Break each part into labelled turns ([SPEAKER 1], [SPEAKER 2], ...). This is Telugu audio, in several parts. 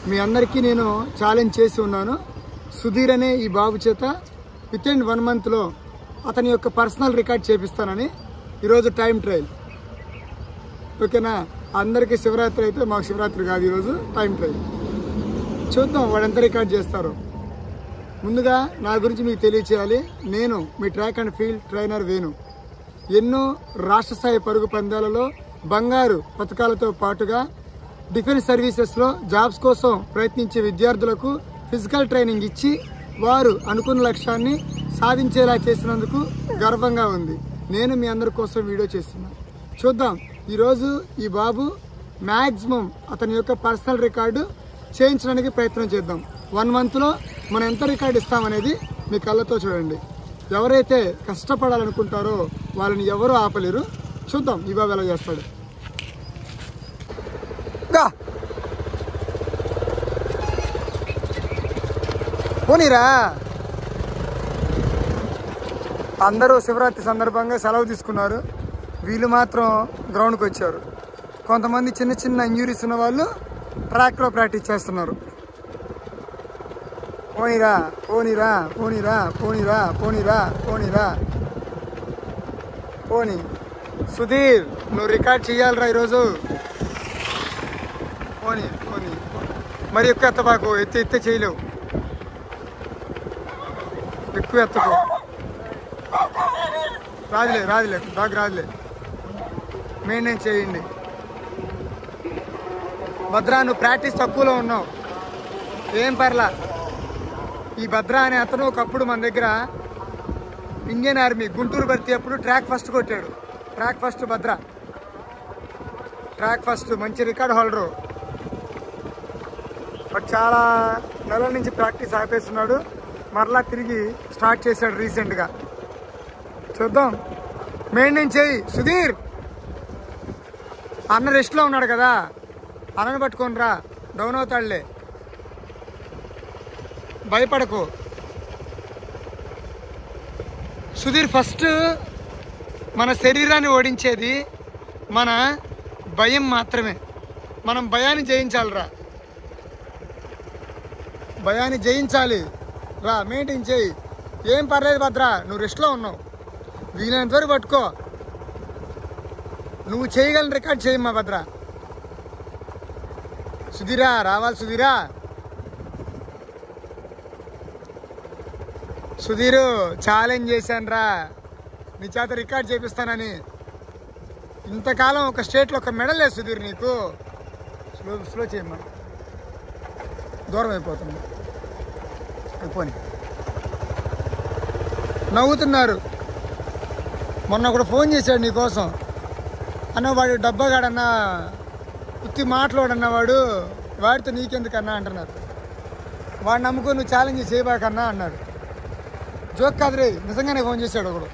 [SPEAKER 1] మీ అందరికీ నేను ఛాలెంజ్ చేసి ఉన్నాను. సుధీర్ అనే ఈ బాబు చేత వితిన్ 1 మంత్లో అతని యొక్క పర్సనల్ రికార్డ్ చేపిస్తానని. ఈరోజు టైం ట్రయల్, ఓకేనా? అందరికీ శివరాత్రి అయితే మాకు శివరాత్రి కాదు, ఈరోజు టైం ట్రయల్. చూద్దాం వాడు ఎంత రికార్డ్ చేస్తారో. ముందుగా నా గురించి మీకు తెలియచేయాలి. నేను మీ track and field trainer Venu. ఎన్నో రాష్ట్ర స్థాయి పరుగు పందాలలో బంగారు పథకాలతో పాటుగా డిఫెన్స్ సర్వీసెస్లో జాబ్స్ కోసం ప్రయత్నించే విద్యార్థులకు ఫిజికల్ ట్రైనింగ్ ఇచ్చి వారు అనుకున్న లక్ష్యాన్ని సాధించేలా చేసినందుకు గర్వంగా ఉంది. నేను మీ అందరి కోసం వీడియో చేస్తున్నాను. చూద్దాం ఈరోజు ఈ బాబు మ్యాక్సిమం అతని యొక్క పర్సనల్ రికార్డు చేయించడానికి ప్రయత్నం చేద్దాం. 1 మంత్లో మనం ఎంత రికార్డు ఇస్తామనేది మీ కళ్ళతో చూడండి. ఎవరైతే కష్టపడాలనుకుంటారో వాళ్ళని ఎవరూ ఆపలేరు. చూద్దాం ఈ బాబు ఎలా చేస్తాడు. పోనీరా. అందరూ శివరాత్రి సందర్భంగా సెలవు తీసుకున్నారు. వీళ్ళు మాత్రం గ్రౌండ్కి వచ్చారు. కొంతమంది చిన్న చిన్న ఇంజురీస్ ఉన్న వాళ్ళు ట్రాక్లో ప్రాక్టీస్ చేస్తున్నారు. పోనీరా పోనీరా పోనీరా పోనీరా పోనీరా పోనీరా పోనీ. సుధీర్ నువ్వు రికార్డ్ చేయాలిరా ఈరోజు. పోనీ పోనీ. మరి ఎక్కువ ఎత్తబాకు, ఎత్తే చేయలేవు. ఎక్కువ ఎత్తకు. రాదులే బాగా రాదులే. మెయింటైన్ చేయండి. భద్రా నువ్వు ప్రాక్టీస్ తక్కువలో ఉన్నావు, ఏం పర్లా. ఈ భద్రా అనే అతను ఒకప్పుడు మన దగ్గర ఇండియన్ ఆర్మీ గుంటూరు భర్తీ అప్పుడు ట్రాక్ ఫస్ట్ కొట్టాడు. Track first Bhadra, track first మంచి రికార్డ్ హోల్డరు. బట్ చాలా నెలల నుంచి ప్రాక్టీస్ ఆపేస్తున్నాడు. మరలా తిరిగి స్టార్ట్ చేశాడు రీసెంట్గా. చూద్దాం, మెయింటైన్ చేయి సుధీర్. అన్న రెస్ట్లో ఉన్నాడు కదా, అన్నను పట్టుకొని రా, డౌన్ అవుతాడులే. భయపడకు సుధీర్. ఫస్ట్ మన శరీరాన్ని ఓడించేది మన భయం మాత్రమే. మనం భయాన్ని జయించాలిరా, భయాన్ని జయించాలి రా. మెయింటైన్ చేయి, ఏం పర్లేదు భద్రా. నువ్వు రెస్ట్లో ఉన్నావు, వీలైనంత వరకు పట్టుకో. నువ్వు చేయగలని రికార్డ్ చేయమ్మా భద్రా. సుధీరా రావాలి. సుధీరా, సుధీరు ఛాలెంజ్ చేశాను రా, నీ చేత రికార్డ్ చేపిస్తానని. ఇంతకాలం ఒక స్టేట్లో ఒక మెడల్ లేదు సుధీర్ నీకు. స్లో చేయమ్మా, దూరం అయిపోతుంది. అయిపోయి నవ్వుతున్నారు. మొన్న ఒకడు ఫోన్ చేశాడు నీకోసం అన్న. వాడు డబ్బాగాడన్నా, ఉత్తి మాట్లాడన్నా వాడు, వాడితో నీకెందుకన్నా అంటున్నారు. వాడు నమ్ముకొని నువ్వు ఛాలెంజ్ చేయబాకన్నా అన్నాడు. జోక్ కాదు రే, నిజంగానే ఫోన్ చేశాడు ఒకడు.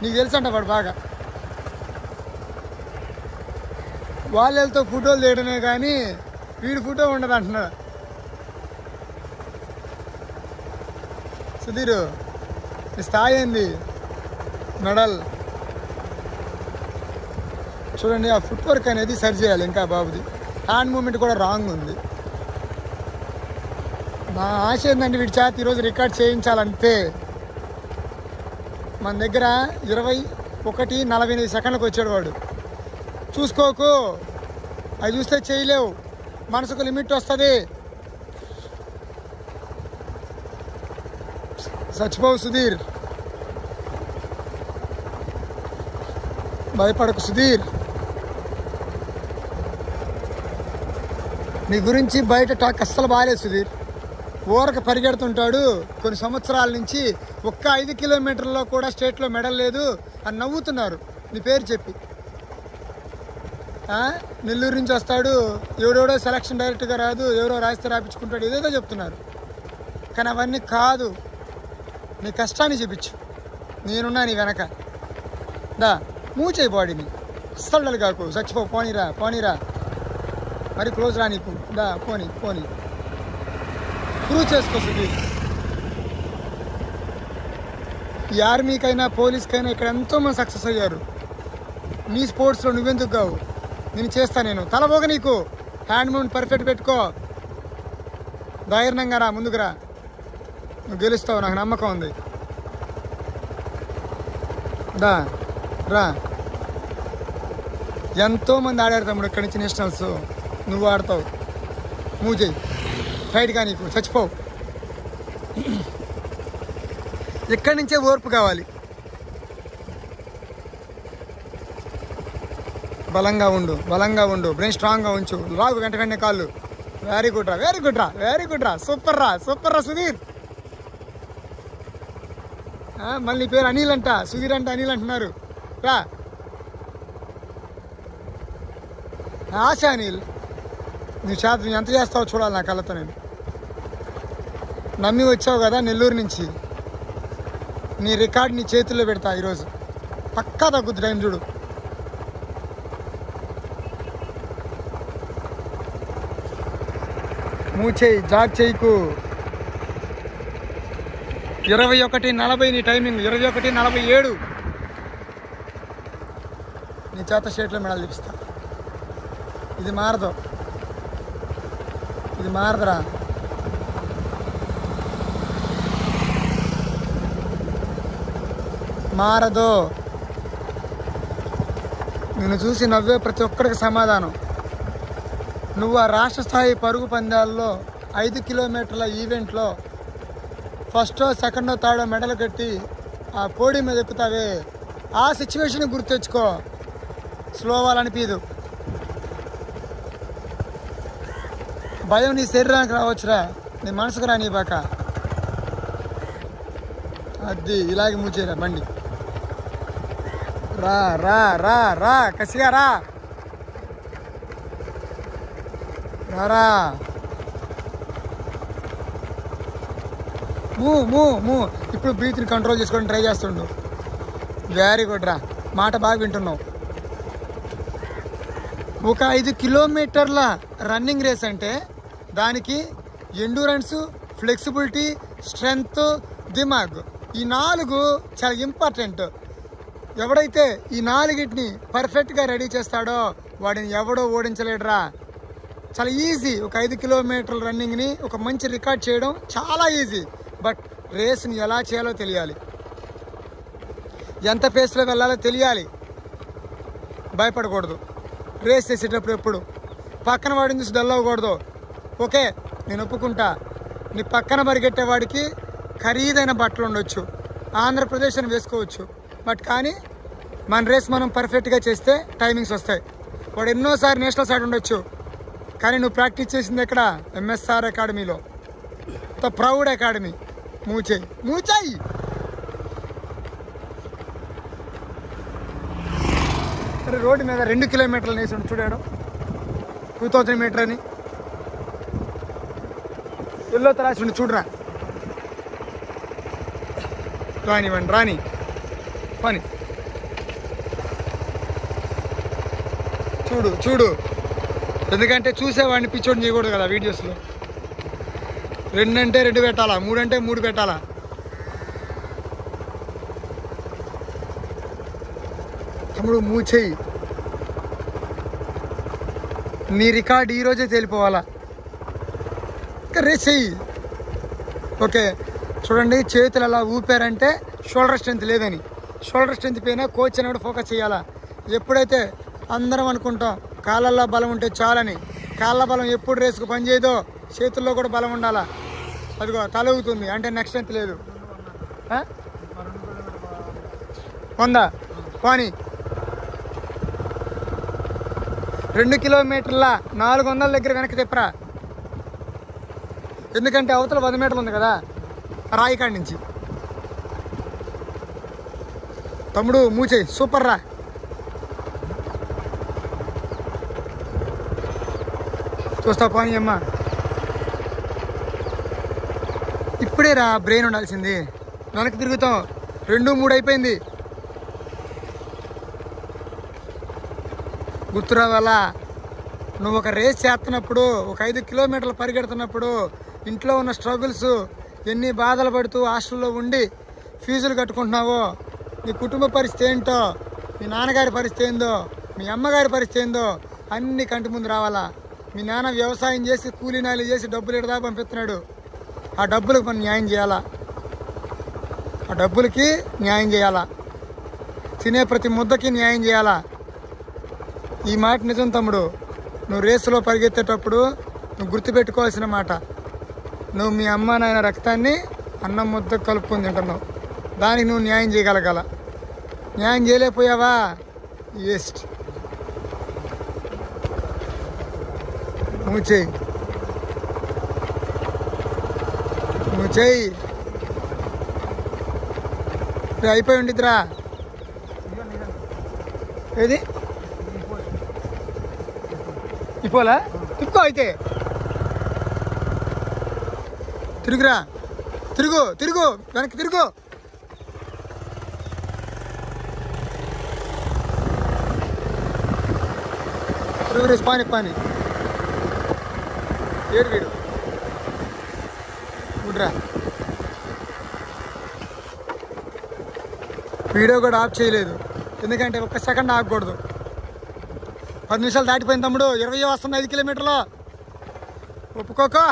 [SPEAKER 1] నీకు తెలుసంట వాడు బాగా. వాళ్ళతో ఫోటోలు తీయడమే కానీ వీడి ఫోటో ఉండదు అంటున్నాడు. సుధీరు నీ స్థాయి ఏంది? మెడల్ చూడండి. ఆ ఫుట్ వర్క్ అనేది సరి చేయాలి ఇంకా బాబుది. హ్యాండ్ మూమెంట్ కూడా రాంగ్ ఉంది. నా ఆశ ఏంటంటే వీడి చేత ఈరోజు రికార్డ్ చేయించాలంతే. మన దగ్గర 21:48 సెకండ్లకు వచ్చాడు వాడు. చూసుకోకు, అవి చూస్తే చేయలేవు. మనసుకు లిమిట్ వస్తుంది. చచ్చిపోవు సుధీర్, భయపడకు సుధీర్. నీ గురించి బయట టాక్ అస్సలు బాగాలేదు సుధీర్. ఊరకు పరిగెడుతుంటాడు కొన్ని సంవత్సరాల నుంచి. ఒక్క 5 కిలోమీటర్లో కూడా స్టేట్లో మెడల్ లేదు అని నవ్వుతున్నారు నీ పేరు చెప్పి. నెల్లూరు నుంచి వస్తాడు, ఎవడెవడో సెలక్షన్ డైరెక్ట్గా రాదు, ఎవరో రాస్తే రాపించుకుంటాడు, ఏదేదో చెప్తున్నారు. కానీ అవన్నీ కాదు. నీ కష్టాన్ని చూపించు, నేనున్నా నీ వెనక. దా మూవ్ చేయి బాడీని, అస్సలు కాకు. చచ్చిపో. పోనీరా పోనీరా, మరి క్లోజ్ రా నీకు. దా పోనీ పోనీ, ప్రూవ్ చేసుకో సుధీర్. ఈ ఆర్మీకైనా పోలీస్కైనా ఇక్కడ ఎంతోమంది సక్సెస్ అయ్యారు. నీ స్పోర్ట్స్లో నువ్వెందుకు కావు? నేను చేస్తా. నేను తలబోగ నీకు. హ్యాండ్ మూమెంట్ పర్ఫెక్ట్ పెట్టుకో. ధైర్యంగా రా, ముందుకు రా, నువ్వు గెలుస్తావు, నాకు నమ్మకం ఉంది. దా రా. ఎంతోమంది ఆడారు తమ్ముడు ఇక్కడి నుంచి నేషనల్స్, నువ్వు ఆడతావు. మూవ్ చేయి, ఫైట్గా నీకు చచ్చిపోవు. ఇక్కడి నుంచే ఓర్పు కావాలి. బలంగా ఉండు, బలంగా ఉండు, బ్రెయిన్ స్ట్రాంగ్గా ఉంచు, లాగు వెంటనే కాళ్ళు. వెరీ గుడ్ రా, వెరీ గుడ్ రా, వెరీ గుడ్ రా, సూపర్ రా, సూపర్ రా సుధీర్. మళ్ళీ పేరు అనిల్ అంట, సుధీర్ అంటే అనిల్ అంటున్నారు. రా ఆశ అనిల్, నువ్వు ఎంత చేస్తావో చూడాలి నా కళ్ళతో. నేను నమ్మి వచ్చావు కదా నెల్లూరు నుంచి, నీ రికార్డ్ నీ చేతుల్లో పెడతా ఈరోజు. పక్కా తగ్గుద్ది టైం చూడు. మూవ్ చేయి, జాగ్ చేయకు. 21:40 నీ టైమింగ్, 21:47 నీ చేత స్టేట్లో మెడల్ చూపిస్తా. ఇది మారదు, ఇది మారదురా. మారదు. నిన్ను చూసి నవ్వే ప్రతి ఒక్కరికి సమాధానం. నువ్వు ఆ రాష్ట్ర స్థాయి పరుగు పందాల్లో 5 కిలోమీటర్ల ఈవెంట్లో ఫస్టో సెకండో థర్డో మెడల్ కట్టి ఆ పోడీ మీద ఎక్కుతావే, ఆ సిచ్యువేషన్ గుర్తెచ్చుకో. స్లో అవ్వాలనిపించదు. భయం నీ శరీరానికి రావచ్చురా, నీ మనసుకు రా, నీ బాక. అది ఇలాగే మూచేరా బండి. రా రా రా రా, కసిగా రా, రా. మూ ఇప్పుడు బ్రీత్ని కంట్రోల్ చేసుకొని ట్రై చేస్తుండు. వెరీ గుడ్ రా, మాట బాగా వింటున్నావు. ఒక 5 కిలోమీటర్ల రన్నింగ్ రేస్ అంటే దానికి ఎండ్యూరెన్స్, ఫ్లెక్సిబిలిటీ, స్ట్రెంగ్త్, దిమాగ్, ఈ 4 చాలా ఇంపార్టెంట్. ఎవడైతే ఈ 4టిని పర్ఫెక్ట్గా రెడీ చేస్తాడో వాడిని ఎవడో ఓడించలేడురా. చాలా ఈజీ. ఒక 5 కిలోమీటర్ల రన్నింగ్ని ఒక మంచి రికార్డ్ చేయడం చాలా ఈజీ. బట్ రేస్ని ఎలా చేయాలో తెలియాలి, ఎంత పేస్లో వెళ్ళాలో తెలియాలి. భయపడకూడదు రేస్ చేసేటప్పుడు. ఎప్పుడు పక్కన వాడిని చూసి డల్ అవ్వకూడదు. ఓకే, నేను ఒప్పుకుంటా, నీ పక్కన పరిగెట్టేవాడికి ఖరీదైన బట్టలు ఉండొచ్చు, ఆంధ్రప్రదేశ్ అని వేసుకోవచ్చు. బట్ కానీ మన రేస్ మనం పర్ఫెక్ట్గా చేస్తే టైమింగ్స్ వస్తాయి. వాడు ఎన్నోసారి నేషనల్ సైడ్ ఉండొచ్చు, కానీ నువ్వు ప్రాక్టీస్ చేసింది ఎక్కడ? ఎంఎస్ఆర్ అకాడమీలో, ప్రౌడ్ అకాడమీ. మూచాయి. అరే రోడ్డు మీద 2 కిలోమీటర్లు వేసి చూడాడు, 2000 మీటర్ అని ఎల్లో తరాసి చూడరా. రాని పని చూడు. ఎందుకంటే చూసేవాడిని పిచ్చోడిని చేయకూడదు కదా వీడియోస్లో. 2 అంటే 2 పెట్టాలా, 3 అంటే 3 పెట్టాలా. తమ్ముడు మూవ్ చెయ్యి, నీ రికార్డ్ ఈరోజే తేలిపోవాలా. రేస్ చెయ్యి. ఓకే చూడండి, చేతులు అలా ఊపారంటే షోల్డర్ స్ట్రెంత్ లేదని. షోల్డర్ స్ట్రెంత్ పైన కోచ్ అనేవాడు ఫోకస్ చేయాలా. ఎప్పుడైతే అందరం అనుకుంటాం కాళ్ళల్లో బలం ఉంటే చాలని, కాళ్ళ బలం ఎప్పుడు రేసుకు పనిచేయదో చేతుల్లో కూడా బలం ఉండాలా. అదిగో తలవుతుంది అంటే నెక్స్ట్ స్ట్రెంత్ లేదు. 100 పోనీ 2 కిలోమీటర్ల 400 దగ్గర వెనక్కి తిప్పరా. ఎందుకంటే అవతల 100 మీటర్లు ఉంది కదా రాయికాడి నుంచి. తమ్ముడు మూచేయి, సూపర్ రా. చూస్తావు పోనీ అమ్మా. ఇప్పుడే రా బ్రెయిన్ ఉండాల్సింది. వెనక్కి తిరుగుతాం, 2, 3 అయిపోయింది. గుర్తురావాలా, నువ్వు ఒక రేస్ చేస్తున్నప్పుడు, ఒక 5 కిలోమీటర్లు పరిగెడుతున్నప్పుడు ఇంట్లో ఉన్న స్ట్రగుల్స్, ఎన్ని బాధలు పడుతూ హాస్టల్లో ఉండి ఫీజులు కట్టుకుంటున్నావో, నీ కుటుంబ పరిస్థితి ఏంటో, మీ నాన్నగారి పరిస్థితి ఏందో, మీ అమ్మగారి పరిస్థితి ఏందో అన్నీ కంటి ముందు రావాలా. మీ నాన్న వ్యవసాయం చేసి కూలీనాలు చేసి డబ్బులు ఎడదా పంపిస్తున్నాడు. ఆ డబ్బులకు మనం న్యాయం చేయాలా, ఆ డబ్బులకి న్యాయం చేయాలా, తినే ప్రతి ముద్దకి న్యాయం చేయాలా. ఈ మాట నిజం తమ్ముడు. నువ్వు రేసులో పరిగెత్తేటప్పుడు నువ్వు గుర్తుపెట్టుకోవాల్సిన మాట. నువ్వు మీ అమ్మ నాయన రక్తాన్ని అన్నం ముద్ద కలుపుకొని తింటున్నావు. దానికి నువ్వు న్యాయం చేయగలగాల. న్యాయం చేయలేకపోయావా, వేస్ట్. నువ్వు చెయ్యి, నువ్వు చెయ్యి. అయిపోయి ఉండిద్దిరా. ఏది ఇపోలా తిప్పుకో. అయితే తిరుగురా, తిరుగు తిరుగు, వెనక్కి తిరుగు. తిరుగు, పాని పాని. ఏడు వీడు గుడ్రా. వీడియో కూడా ఆఫ్ చేయలేదు, ఎందుకంటే ఒక్క సెకండ్ ఆగకూడదు. 10 నిమిషాలు దాటిపోయింది తమ్ముడు. 20 వస్తుంది 5 కిలోమీటర్లు. ఒప్పుకోకో.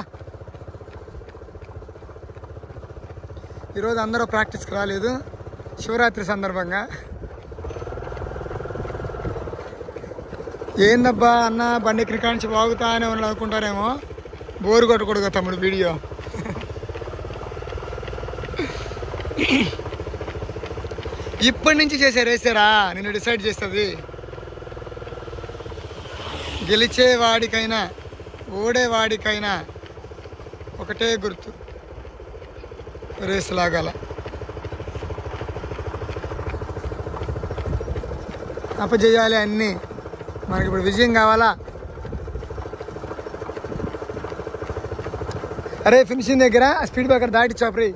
[SPEAKER 1] ఈరోజు అందరూ ప్రాక్టీస్కి రాలేదు, శివరాత్రి సందర్భంగా. ఏందబ్బా అన్న బండి ఎక్కిన కాడి నుంచి వాగుతా అని అనుకుంటారేమో. బోరు కొట్టకూడదు తమ్ముడు వీడియో. ఇప్పటి నుంచి చేసే రేసారా నేను డిసైడ్ చేస్తుంది. గెలిచేవాడికైనా ఓడేవాడికైనా ఒకటే గుర్తు, రేసు లాగాల. అపజయాలి అన్నీ. మనకి ఇప్పుడు విజయం కావాలా. అరే ఫినిషింగ్ దగ్గర స్పీడ్ బ్రేకర్ దాటి చాపరి.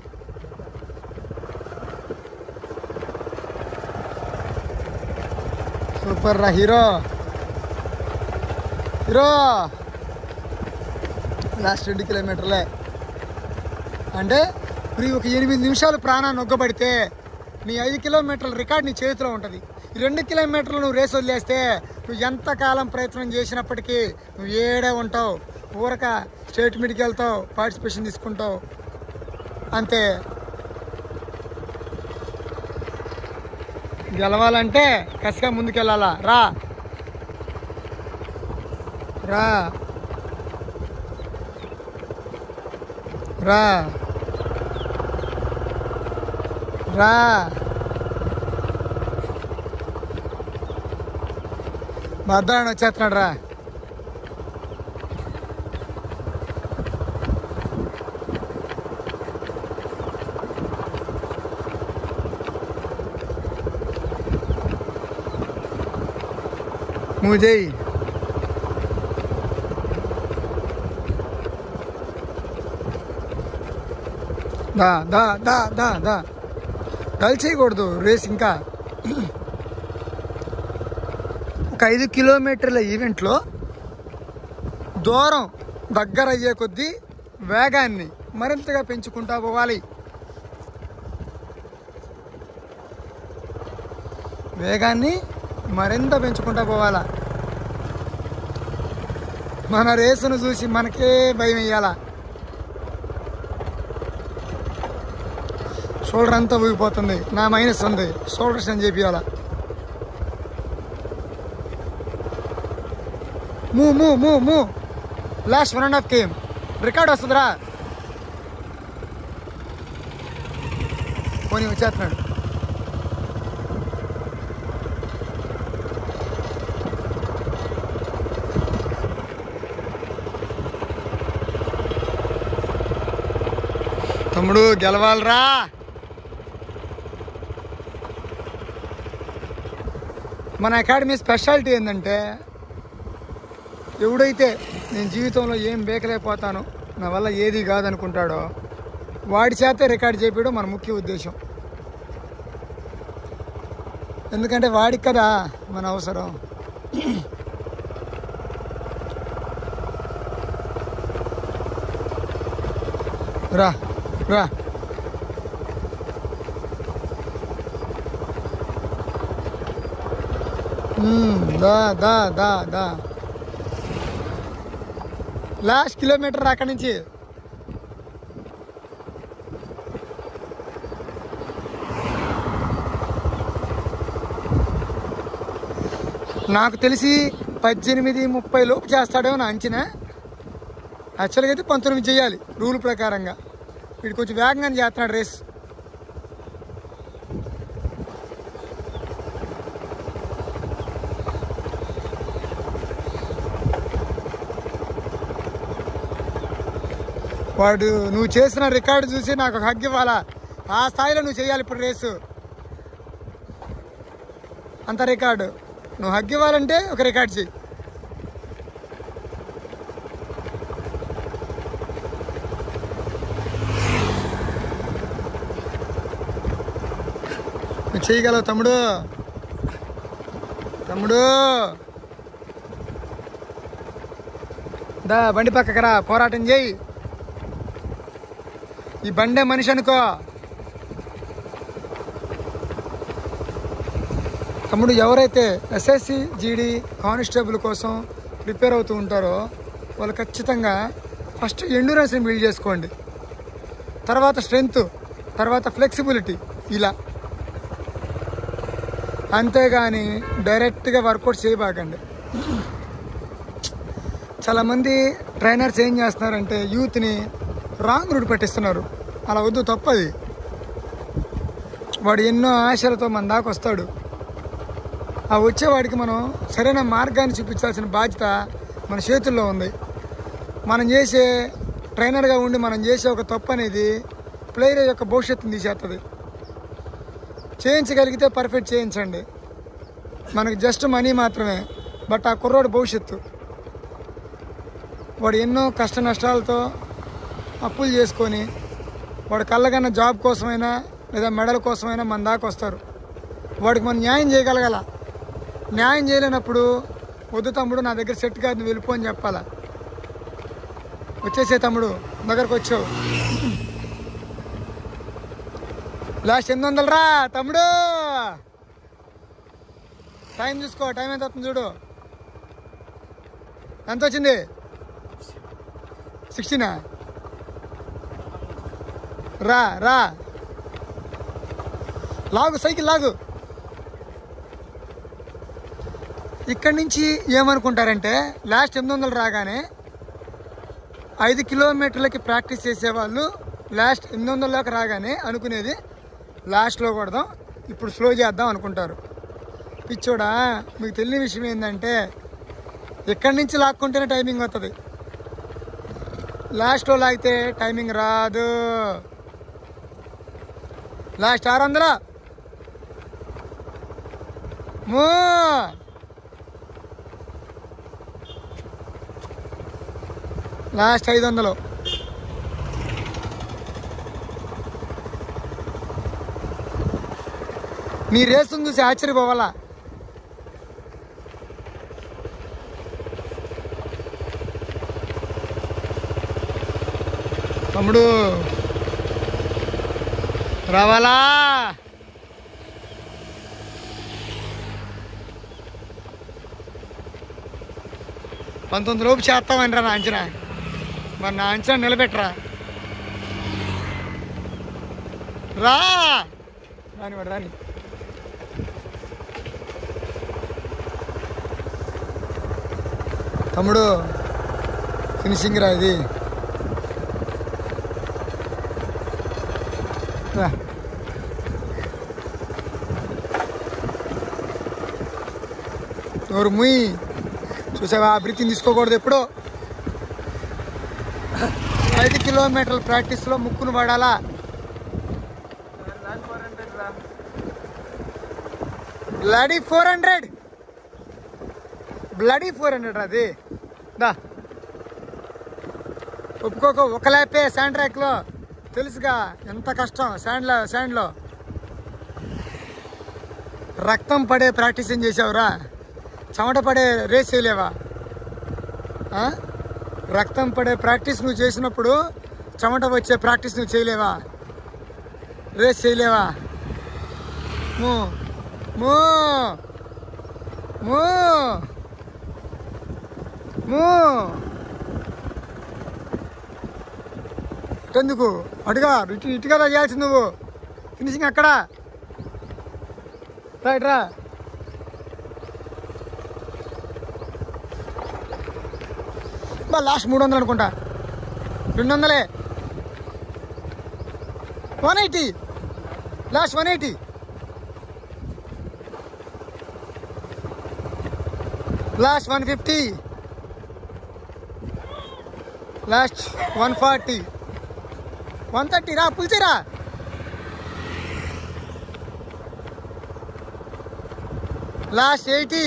[SPEAKER 1] సూపర్ రా హీరో, హీరో. లాస్ట్ 2 కిలోమీటర్లే అంటే ఇప్పుడు ఒక 8 నిమిషాలు ప్రాణాన్ని నొగ్గబడితే నీ 5 కిలోమీటర్ల రికార్డ్ నీ చేతిలో ఉంటుంది. ఈ 2 కిలోమీటర్లు నువ్వు రేసు వదిలేస్తే నువ్వు ఎంతకాలం ప్రయత్నం చేసినప్పటికీ నువ్వు ఏడే ఉంటావు. ఊరక స్టేట్ మీట్కి వెళ్తావు, పార్టిసిపేషన్ తీసుకుంటావు, అంతే. గెలవాలంటే కసిగా ముందుకెళ్ళాలా. రా రా రా రా. మధ్యాహ్నం వచ్చేస్తున్నాడు రా. ముజై దా దా దా దా దా. కలిసేయకూడదు రేస్. ఇంకా ఒక 5 కిలోమీటర్ల ఈవెంట్లో దూరం దగ్గర అయ్యే కొద్దీ వేగాన్ని మరింతగా పెంచుకుంటా పోవాలి. వేగాన్ని మరింత పెంచుకుంటా పోవాలా. మన రేసును చూసి మనకే భయం వేయాలా. షోల్డర్ అంతా ఊగిపోతుంది, నా మైనస్ ఉంది, షోల్డర్స్ అని చెప్పియాలా. మూ మూ మూ మూ. లాస్ట్ 1.5 కేఎం రికార్డ్ వస్తుందిరా. పోనీ వచ్చేస్తున్నాడు. తమ్ముడు గెలవాలరా. మన అకాడమీ స్పెషాలిటీ ఏంటంటే ఎవడైతే నేను జీవితంలో ఏం బేకలేకపోతాను, నా వల్ల ఏది కాదనుకుంటాడో వాడి చేతే రికార్డ్ చేయడం మన ముఖ్య ఉద్దేశం. ఎందుకంటే వాడికి కదా మన అవసరం. రా రా. దా దా దా దా. లాస్ట్ కిలోమీటర్ అక్కడి నుంచి. నాకు తెలిసి 18:30 లోపు చేస్తాడేమో నా అంచనా. యాక్చువల్గా అయితే 19 చేయాలి రూల్ ప్రకారంగా. వీడు కొంచెం వేగంగానే చేస్తున్నాడు రేస్. వాడు నువ్వు చేసిన రికార్డు చూసి నాకు ఒక హగ్ ఇవ్వాలా. ఆ స్థాయిలో నువ్వు చేయాలి ఇప్పుడు రేసు. అంత రికార్డు నువ్వు హగ్ ఇవ్వాలంటే ఒక రికార్డు చెయ్యి. నువ్వు చేయగలవు తమ్ముడు. తమ్ముడు దా బండి పక్కకరా, పోరాటం చేయి. ఈ బండే మనిషి అనుకో. తమ్ముడు ఎవరైతే ఎస్ఎస్సి జీడీ కానిస్టేబుల్ కోసం ప్రిపేర్ అవుతూ ఉంటారో వాళ్ళు ఖచ్చితంగా ఫస్ట్ ఎండ్యూరెన్స్ని బిల్డ్ చేసుకోండి, తర్వాత స్ట్రెంగ్త్, తర్వాత ఫ్లెక్సిబిలిటీ, ఇలా. అంతేగాని డైరెక్ట్గా వర్కౌట్ చేయబాకండి. చాలామంది ట్రైనర్స్ ఏం చేస్తున్నారంటే యూత్ని రాంగ్ రూట్ పెట్టిస్తున్నారు. అలా వద్దు, తప్పది. వాడు ఎన్నో ఆశలతో మన దాకా వస్తాడు. ఆ వచ్చేవాడికి మనం సరైన మార్గాన్ని చూపించాల్సిన బాధ్యత మన చేతుల్లో ఉంది. మనం చేసే ట్రైనర్గా ఉండి మనం చేసే ఒక తప్పు అనేది ప్లేయర్ యొక్క భవిష్యత్తుని తీసేస్తుంది. చేయించగలిగితే పర్ఫెక్ట్ చేయించండి, మనకు జస్ట్ మనీ మాత్రమే. బట్ ఆ కుర్రోడు భవిష్యత్తు. వాడు ఎన్నో కష్ట నష్టాలతో అప్పులు చేసుకొని వాడు కళ్ళకన్నా జాబ్ కోసమైనా లేదా మెడల్ కోసమైనా మన దాకా వస్తారు. వాడికి మనం న్యాయం చేయగలగాల. న్యాయం చేయలేనప్పుడు వద్దు తమ్ముడు, నా దగ్గర సెట్ కాదు, నువ్వు వెళ్ళిపో అని చెప్పాలా. వచ్చేసే తమ్ముడు, దగ్గరకు వచ్చావు. లాస్ట్ 800 రా తమ్ముడు. టైం చూసుకో, టైం ఎంత అవుతుంది చూడు. ఎంత వచ్చింది? 16. రా రా, లాగు, సైకిల్ లాగు. ఇక్కడి నుంచి ఏమనుకుంటారంటే లాస్ట్ 800 రాగానే 5 కిలోమీటర్లకి ప్రాక్టీస్ చేసేవాళ్ళు లాస్ట్ 800లోకి రాగానే అనుకునేది లాస్ట్లో కొడదాం, ఇప్పుడు స్లో చేద్దాం అనుకుంటారు. పిచ్చోడా, మీకు తెలియని విషయం ఏంటంటే ఇక్కడి నుంచి లాక్కుంటేనే టైమింగ్ వస్తుంది. లాస్ట్లో లాగితే టైమింగ్ రాదు. లాస్ట్ 600 మూ. లాస్ట్ 500. నీ రేసును చూసి ఆశ్చర్యపోవాలా. తమ్ముడు రావాలా. లోపు చేస్తామని రా నా అంచనా. మరి నా అంచనా నిలబెట్టరా. రా రాని వాడు రాని. తమ్ముడు ఫినిషింగ్ రా ఇది. నోరు ముయ్. చూసావా, బ్రీతింగ్ తీసుకోకూడదు ఎప్పుడో. 5 కిలోమీటర్ల ప్రాక్టీస్లో ముక్కును పడాలా. బ్లడీ 400 అది. దా ఒప్పుకోకు. ఒక ల్యాపే శాండ్ ట్రాక్లో. తెలుసుగా ఎంత కష్టం శాండ్లో. రక్తం పడే ప్రాక్టీస్ ఏం చేసావురా? చెమట పడే రేస్ చేయలేవా? రక్తం పడే ప్రాక్టీస్ నువ్వు చేసినప్పుడు చెమట వచ్చే ప్రాక్టీస్ నువ్వు చేయలేవా? రేస్ చేయలేవా? మూ మూ మూ మూ ఇటెందుకు అటుగా ఇటు కదా చేయాల్సింది నువ్వు. ఫినిషింగ్ అక్కడ. రైట్ రా. బా లాస్ట్ 300 అనుకుంటా. 200. 180. లాస్ట్ 180. లాస్ట్ 150. లాస్ట్ 140. 130 రా. పుల్చిరా. లాస్ట్ 80.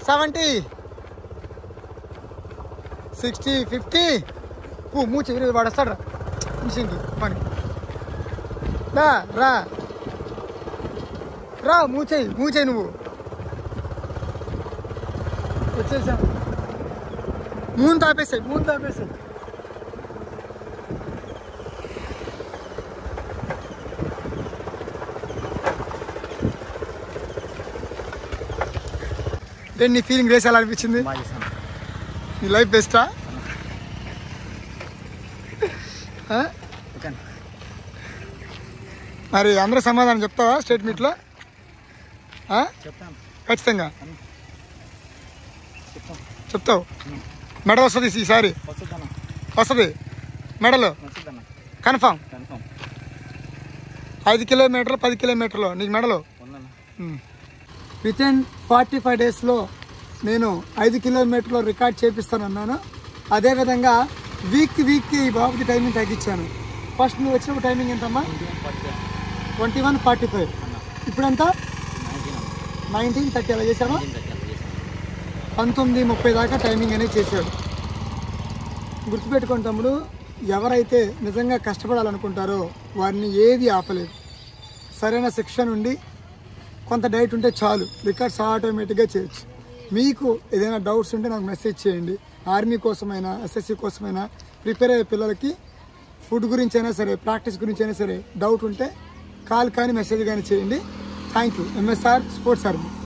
[SPEAKER 1] 70. 60. 50. మూచి వాడు వస్తాడు రా మిషన్కి పని. రా రా రా. మూచేయి నువ్వు. వచ్చేసా. మూన్ తాపేసాయి. నీ ఫీలింగ్ రేస్ ఎలా అనిపించింది? నీ లైఫ్ బెస్టా? మరి అందరూ సమాధానం చెప్తావా స్టేట్ మీట్లో? ఖచ్చితంగా చెప్తావు. మెడల్ వస్తుంది ఈసారి. వస్తుంది మెడల్ కన్ఫామ్. 5 కిలోమీటర్లు 10 కిలోమీటర్లు నీకు మెడలు. వితిన్ 45 డేస్లో నేను 5 కిలోమీటర్లు రికార్డ్ చేపిస్తానన్నాను. అదేవిధంగా వీక్కి ఈ బాబుకి టైమింగ్ తగ్గించాను. ఫస్ట్ నువ్వు వచ్చినప్పుడు టైమింగ్ ఎంతమ్మా? 21:45. ఇప్పుడంత 19:30 అలా చేశామా? 19:30 దాకా టైమింగ్ అనేది చేశాడు. గుర్తుపెట్టుకోండి తమ్ముడు, ఎవరైతే నిజంగా కష్టపడాలనుకుంటారో వారిని ఏది ఆపలేదు. సరైన శిక్షణ ఉండి కొంత డైట్ ఉంటే చాలు, రికార్డ్స్ ఆటోమేటిక్గా చేయొచ్చు. మీకు ఏదైనా డౌట్స్ ఉంటే నాకు మెసేజ్ చేయండి. ఆర్మీ కోసమైనా ఎస్ఎస్సి కోసమైనా ప్రిపేర్ అయ్యే పిల్లలకి ఫుడ్ గురించి అయినా సరే, ప్రాక్టీస్ గురించి అయినా సరే డౌట్ ఉంటే కాల్ కానీ మెసేజ్ కానీ చేయండి. Thank you. MSR sports army.